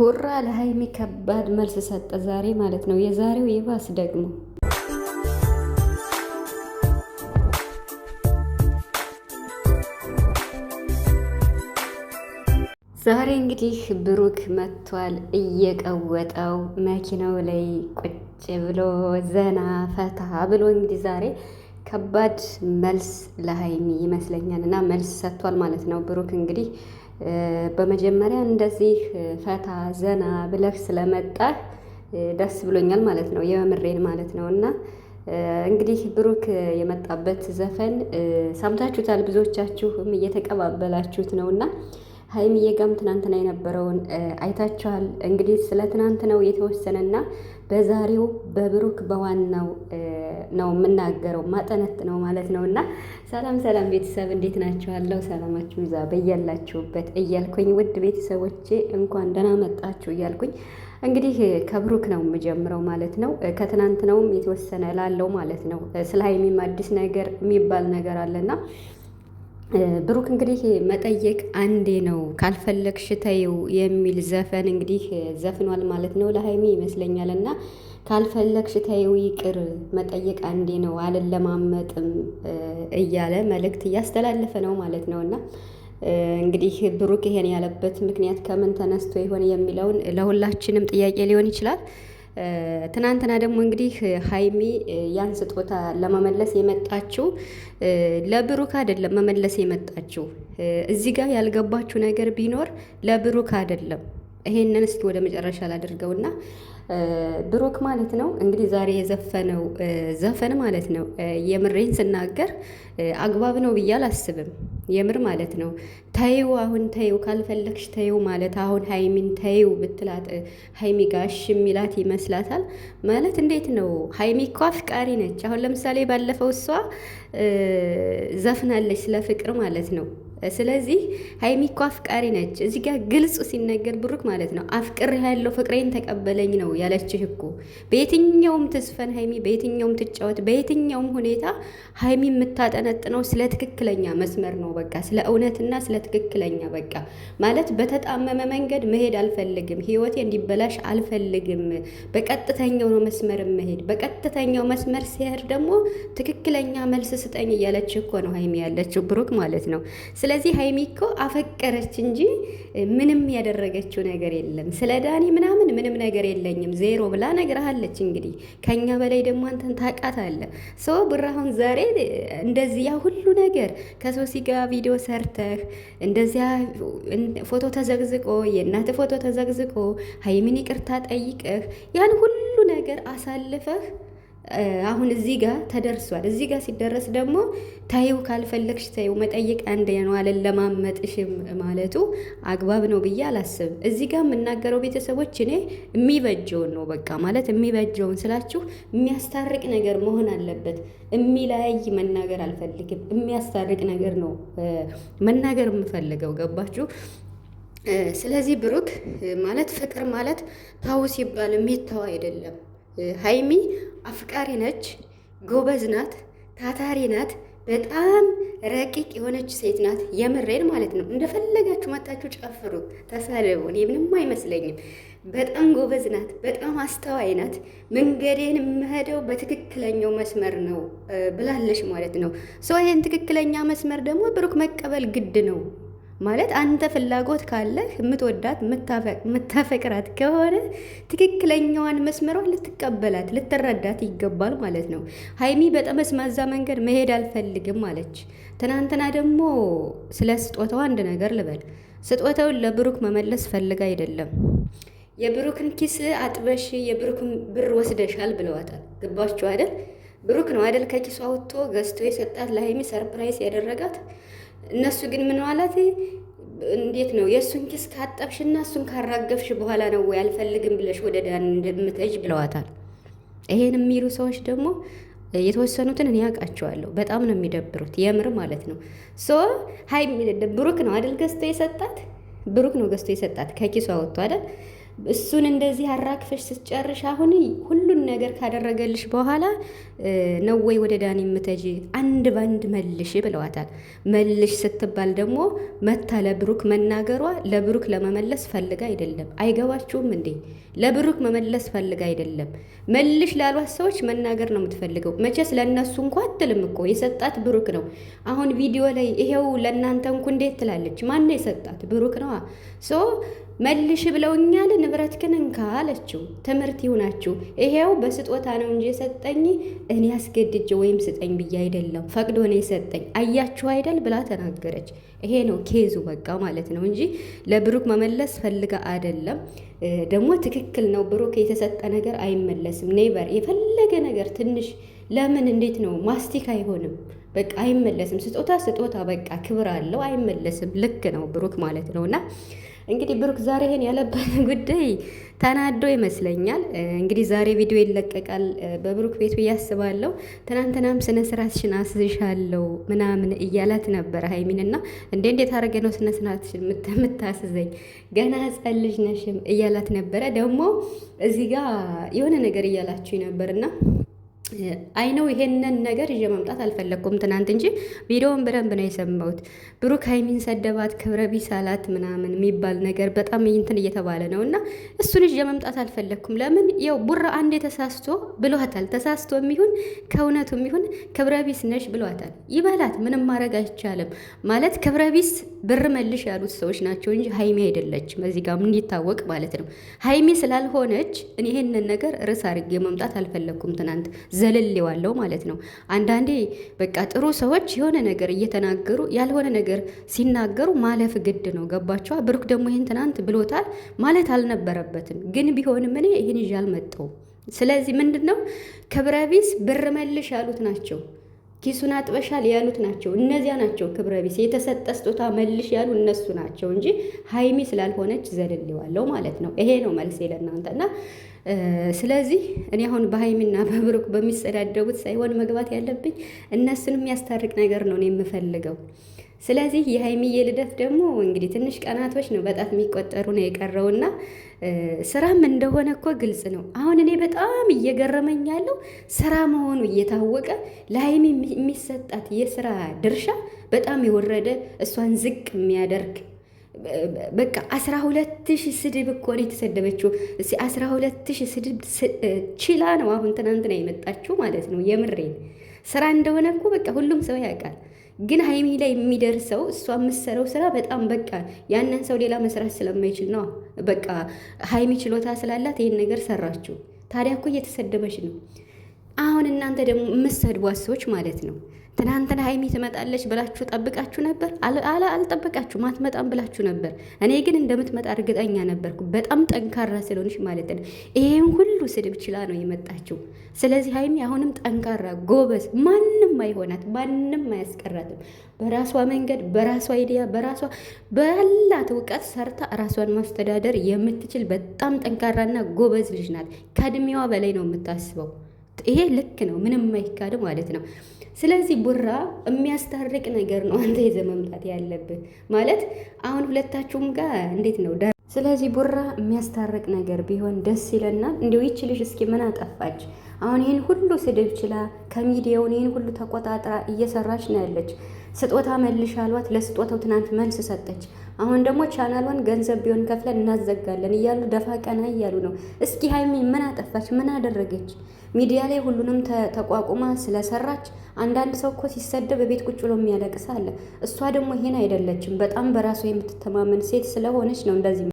ቡራ ለሀይሚ ከባድ መልስ ሰጠ ዛሬ ማለት ነው። የዛሬው ይባስ ደግሞ ዛሬ እንግዲህ ብሩክ መጥቷል። እየቀወጠው መኪናው ላይ ቁጭ ብሎ ዘና ፈታ ብሎ እንግዲህ ዛሬ ከባድ መልስ ለሀይሚ ይመስለኛል እና መልስ ሰጥቷል ማለት ነው። ብሩክ እንግዲህ በመጀመሪያ እንደዚህ ፈታ ዘና ብለህ ስለመጣህ ደስ ብሎኛል ማለት ነው። የምሬን ማለት ነው። እና እንግዲህ ብሩክ የመጣበት ዘፈን ሰምታችሁታል፣ ብዙዎቻችሁም እየተቀባበላችሁት ነው እና ሀይሚዬ ጋም ትናንትና የነበረውን አይታችኋል። እንግዲህ ስለ ትናንትናው የተወሰነና በዛሬው በብሩክ በዋናው ነው የምናገረው፣ ማጠነት ነው ማለት ነው። እና ሰላም ሰላም ቤተሰብ እንዴት ናችኋለሁ? ሰላማችሁ ይዛ በያላችሁበት እያልኩኝ ውድ ቤተሰቦቼ እንኳን ደህና መጣችሁ እያልኩኝ እንግዲህ ከብሩክ ነው የምጀምረው ማለት ነው። ከትናንትናውም የተወሰነ ላለው ማለት ነው። ስለ ሀይሚም አዲስ ነገር የሚባል ነገር አለና ብሩክ እንግዲህ መጠየቅ አንዴ ነው ካልፈለግሽ ተይው የሚል ዘፈን እንግዲህ ዘፍኗል ማለት ነው ለሀይሚ ይመስለኛል። እና ካልፈለግሽ ተይው ይቅር መጠየቅ አንዴ ነው አልለማመጥም እያለ መልእክት እያስተላለፈ ነው ማለት ነው። እና እንግዲህ ብሩክ ይሄን ያለበት ምክንያት ከምን ተነስቶ ይሆን የሚለውን ለሁላችንም ጥያቄ ሊሆን ይችላል። ትናንትና ደግሞ እንግዲህ ሀይሚ ያን ስጦታ ለመመለስ የመጣችው ለብሩክ አይደለም። መመለስ የመጣችው እዚህ ጋር ያልገባችሁ ነገር ቢኖር ለብሩክ አይደለም። ይሄንን እስኪ ወደ መጨረሻ ላድርገውና ብሩክ ማለት ነው እንግዲህ ዛሬ የዘፈነው ዘፈን ማለት ነው። የምሬን ስናገር አግባብ ነው ብዬ አላስብም። የምር ማለት ነው። ተይው አሁን ተይው ካልፈለግሽ ተይው ማለት አሁን ሀይሚን ተይው ብትላት ሀይሚ ጋሽ የሚላት ይመስላታል ማለት እንዴት ነው? ሀይሚ እኮ አፍቃሪ ነች። አሁን ለምሳሌ ባለፈው እሷ ዘፍናለች ስለ ፍቅር ማለት ነው። ስለዚህ ሀይሚ እኮ አፍቃሪ ነች። እዚህ ጋር ግልጽ ሲነገር ብሩክ ማለት ነው አፍቅር ያለው ፍቅሬን ተቀበለኝ ነው ያለችህ እኮ። በየትኛውም ትዝፈን ሀይሚ፣ በየትኛውም ትጫወት፣ በየትኛውም ሁኔታ ሀይሚ የምታጠነጥነው ስለ ትክክለኛ መስመር ነው። በቃ ስለ እውነትና ስለ ትክክለኛ በቃ ማለት በተጣመመ መንገድ መሄድ አልፈልግም፣ ህይወቴ እንዲበላሽ አልፈልግም፣ በቀጥተኛው ነው መስመር መሄድ። በቀጥተኛው መስመር ሲሄድ ደግሞ ትክክለኛ መልስ ስጠኝ እያለች እኮ ነው ሀይሚ ያለችው ብሩክ ማለት ነው። ስለዚህ ሀይሚ እኮ አፈቀረች እንጂ ምንም ያደረገችው ነገር የለም። ስለ ዳኒ ምናምን ምንም ነገር የለኝም ዜሮ ብላ ነግረሃለች። እንግዲህ ከኛ በላይ ደግሞ አንተን ታውቃታለህ። ሰው ብራሁን ዛሬ እንደዚህ ያ ሁሉ ነገር ከሶሲ ጋር ቪዲዮ ሰርተህ እንደዚያ ፎቶ ተዘግዝቆ የእናት ፎቶ ተዘግዝቆ ሀይሚን ይቅርታ ጠይቀህ ያን ሁሉ ነገር አሳልፈህ አሁን እዚህ ጋር ተደርሷል። እዚህ ጋር ሲደረስ ደግሞ ታይው ካልፈለግሽ ታይው መጠየቅ አንዴ ነው አልለማመጥሽም ማለቱ አግባብ ነው ብዬ አላስብም። እዚህ ጋር የምናገረው ቤተሰቦች እኔ የሚበጀውን ነው በቃ ማለት የሚበጀውን ስላችሁ የሚያስታርቅ ነገር መሆን አለበት። የሚለያይ መናገር አልፈልግም። የሚያስታርቅ ነገር ነው መናገር የምፈልገው። ገባችሁ? ስለዚህ ብሩክ ማለት ፍቅር ማለት ታው ሲባል የሚተው አይደለም። ሀይሚ አፍቃሪ ነች፣ ጎበዝ ናት፣ ታታሪ ናት፣ በጣም ረቂቅ የሆነች ሴት ናት። የምሬን ማለት ነው። እንደፈለጋችሁ መጣችሁ ጨፍሩ፣ ተሳደቡ፣ እኔ ምንም አይመስለኝም። በጣም ጎበዝ ናት፣ በጣም አስተዋይ ናት። መንገዴን የምሄደው በትክክለኛው መስመር ነው ብላለች ማለት ነው። ይህን ትክክለኛ መስመር ደግሞ ብሩክ መቀበል ግድ ነው ማለት አንተ ፍላጎት ካለህ የምትወዳት የምታፈቅራት ከሆነ ትክክለኛዋን መስመሯን ልትቀበላት ልትረዳት ይገባል ማለት ነው። ሀይሚ በጠመዝማዛ መንገድ መሄድ አልፈልግም አለች። ትናንትና ደግሞ ስለ ስጦታው አንድ ነገር ልበል። ስጦታውን ለብሩክ መመለስ ፈልጋ አይደለም። የብሩክን ኪስ አጥበሽ የብሩክን ብር ወስደሻል ብለዋታል። ገባችሁ አይደል? ብሩክ ነው አይደል ከኪሱ አውጥቶ ገዝቶ የሰጣት ለሀይሚ ሰርፕራይዝ ያደረጋት። እነሱ ግን ምን ማለት እንዴት ነው የእሱን ኪስ ካጠብሽና እሱን ካራገፍሽ በኋላ ነው ወይ አልፈልግም ብለሽ ወደ ዳን እንደምትሄጅ ብለዋታል። ይሄን የሚሉ ሰዎች ደግሞ የተወሰኑትን እኔ ያውቃቸዋለሁ። በጣም ነው የሚደብሩት የምር ማለት ነው። ሀይ ብሩክ ነው አይደል ገዝቶ የሰጣት፣ ብሩክ ነው ገዝቶ የሰጣት ከኪሱ አወጥቶ አይደል። እሱን እንደዚህ አራክፈሽ ስትጨርሽ አሁን ሁሉን ነገር ካደረገልሽ በኋላ ነው ወይ ወደ ዳኒ የምትሄጂ? አንድ ባንድ መልሽ ብለዋታል። መልሽ ስትባል ደግሞ መታ ለብሩክ መናገሯ ለብሩክ ለመመለስ ፈልጋ አይደለም። አይገባችሁም እንዴ? ለብሩክ መመለስ ፈልጋ አይደለም። መልሽ ላሏት ሰዎች መናገር ነው የምትፈልገው። መቼስ ለእነሱ እንኳ አትልም እኮ የሰጣት ብሩክ ነው። አሁን ቪዲዮ ላይ ይሄው ለእናንተ እንኩ እንዴት ትላለች? ማነው የሰጣት? ብሩክ ነዋ። ሶ መልሽ ብለውኛል፣ ንብረትህን እንካ አለችው። ትምህርት ይሁናችሁ። ይሄው በስጦታ ነው እንጂ የሰጠኝ እኔ አስገድጄ ወይም ስጠኝ ብዬ አይደለም፣ ፈቅዶ ነው የሰጠኝ። አያችሁ አይደል ብላ ተናገረች። ይሄ ነው ኬዙ በቃ ማለት ነው እንጂ ለብሩክ መመለስ ፈልጋ አይደለም። ደግሞ ትክክል ነው። ብሩክ የተሰጠ ነገር አይመለስም። ኔቨር የፈለገ ነገር ትንሽ ለምን እንዴት ነው ማስቲክ አይሆንም። በቃ አይመለስም። ስጦታ ስጦታ በቃ ክብር አለው፣ አይመለስም። ልክ ነው ብሩክ ማለት ነውና እንግዲህ ብሩክ ዛሬ ይሄን ያለበት ጉዳይ ተናዶ ይመስለኛል። እንግዲህ ዛሬ ቪዲዮ ይለቀቃል በብሩክ ቤት ብዬ አስባለሁ። ትናንትናም ስነ ስርዓትሽን አስይሻለሁ ምናምን እያላት ነበረ ሀይሚንና እንዴት አድርገ ነው ስነ ስርዓትሽን የምታስዘኝ? ገና ሕፃን ልጅ ነሽም እያላት ነበረ። ደግሞ እዚህ ጋር የሆነ ነገር እያላችሁ ነበርና አይነው ይሄንን ነገር ይዤ መምጣት አልፈለግኩም ትናንት እንጂ ቪዲዮውን በደንብ ነው የሰማሁት። ብሩክ ሀይሚን ሰደባት፣ ክብረ ቢስ አላት ምናምን የሚባል ነገር በጣም እንትን እየተባለ ነው እና እሱን ይዤ መምጣት አልፈለግኩም። ለምን ያው ቡራ አንዴ ተሳስቶ ብሏታል። ተሳስቶ የሚሆን ከእውነቱ የሚሆን ክብረ ቢስ ነሽ ብሏታል። ይበላት፣ ምንም ማድረግ አይቻልም። ማለት ክብረ ቢስ ብር መልሽ ያሉት ሰዎች ናቸው እንጂ ሀይሚ አይደለችም። እዚህ ጋር እንዲታወቅ ማለት ነው። ሀይሚ ስላልሆነች እኔ ይሄንን ነገር ርዕስ አድርጌ መምጣት አልፈለግኩም ትናንት ዘለሌዋለሁ ማለት ነው። አንዳንዴ በቃ ጥሩ ሰዎች የሆነ ነገር እየተናገሩ ያልሆነ ነገር ሲናገሩ ማለፍ ግድ ነው። ገባቸዋ። ብሩክ ደግሞ ይህን ትናንት ብሎታል ማለት አልነበረበትም። ግን ቢሆንም እኔ ይህን ይዤ አልመጣሁም። ስለዚህ ምንድን ነው ክብረ ቢስ ብር መልሽ ያሉት ናቸው፣ ኪሱን አጥበሻል ያሉት ናቸው። እነዚያ ናቸው ክብረ ቢስ። የተሰጠ ስጦታ መልሽ ያሉ እነሱ ናቸው እንጂ ሀይሚ ስላልሆነች ዘለሌዋለሁ ማለት ነው። ይሄ ነው መልሴ ለእናንተና ስለዚህ እኔ አሁን በሀይሚና በብሩክ በሚሰዳደቡት ሳይሆን መግባት ያለብኝ እነሱን የሚያስታርቅ ነገር ነው እኔ የምፈልገው። ስለዚህ የሀይሚዬ ልደት ደግሞ እንግዲህ ትንሽ ቀናቶች ነው፣ በጣት የሚቆጠሩ ነው የቀረውና ስራም እንደሆነ እኮ ግልጽ ነው። አሁን እኔ በጣም እየገረመኝ ያለው ስራ መሆኑ እየታወቀ ለሀይሚ የሚሰጣት የስራ ድርሻ በጣም የወረደ እሷን ዝቅ የሚያደርግ በቃ 12,000 ስድብ እኮ ነው የተሰደበችው። 12,000 ስድብ ችላ ነው አሁን ትናንትና የመጣችው ማለት ነው። የምሬን ስራ እንደሆነ እኮ በቃ ሁሉም ሰው ያውቃል። ግን ሀይሚ ላይ የሚደርሰው እሷ የምትሰራው ስራ በጣም በቃ ያንን ሰው ሌላ መስራት ስለማይችል ነው። በቃ ሀይሚ ችሎታ ስላላት ይሄን ነገር ሰራችው። ታዲያ እኮ እየተሰደበች ነው። አሁን እናንተ ደግሞ የምትሰድቧት ሰዎች ማለት ነው ትናንትና ሀይሚ ትመጣለች ብላችሁ ጠብቃችሁ ነበር? አልጠበቃችሁም። አትመጣም ብላችሁ ነበር። እኔ ግን እንደምትመጣ እርግጠኛ ነበርኩ። በጣም ጠንካራ ስለሆነች ማለት ነው። ይሄን ሁሉ ስድብ ችላ ነው የመጣችው። ስለዚህ ሀይሚ አሁንም ጠንካራ ጎበዝ፣ ማንም አይሆናት፣ ማንም አያስቀራትም። በራሷ መንገድ፣ በራሷ አይዲያ፣ በራሷ ባላት እውቀት ሰርታ ራሷን ማስተዳደር የምትችል በጣም ጠንካራና ጎበዝ ልጅ ናት። ከእድሜዋ በላይ ነው የምታስበው። ይሄ ልክ ነው፣ ምንም አይካድ ማለት ነው። ስለዚህ ቡራ የሚያስታርቅ ነገር ነው አንተ ይዘህ መምጣት ያለብህ ማለት አሁን ሁለታችሁም ጋር እንዴት ነው። ስለዚህ ቡራ የሚያስታርቅ ነገር ቢሆን ደስ ይለናል። እንዲሁ ይች ልጅ እስኪ ምን አጠፋች? አሁን ይህን ሁሉ ስድብ ችላ ከሚዲያውን ይህን ሁሉ ተቆጣጥራ እየሰራች ነው ያለች። ስጦታ መልሽ አሏት። ለስጦታው ትናንት መልስ ሰጠች። አሁን ደግሞ ቻናሏን ገንዘብ ቢሆን ከፍለን እናዘጋለን እያሉ ደፋ ቀና እያሉ ነው። እስኪ ሀይሚ ምን አጠፋች? ምን አደረገች? ሚዲያ ላይ ሁሉንም ተቋቁማ ስለሰራች። አንዳንድ ሰው እኮ ሲሰደብ በቤት ቁጭ ብሎ የሚያለቅስ አለ። እሷ ደግሞ ይሄን አይደለችም። በጣም በራሷ የምትተማመን ሴት ስለሆነች ነው እንደዚህ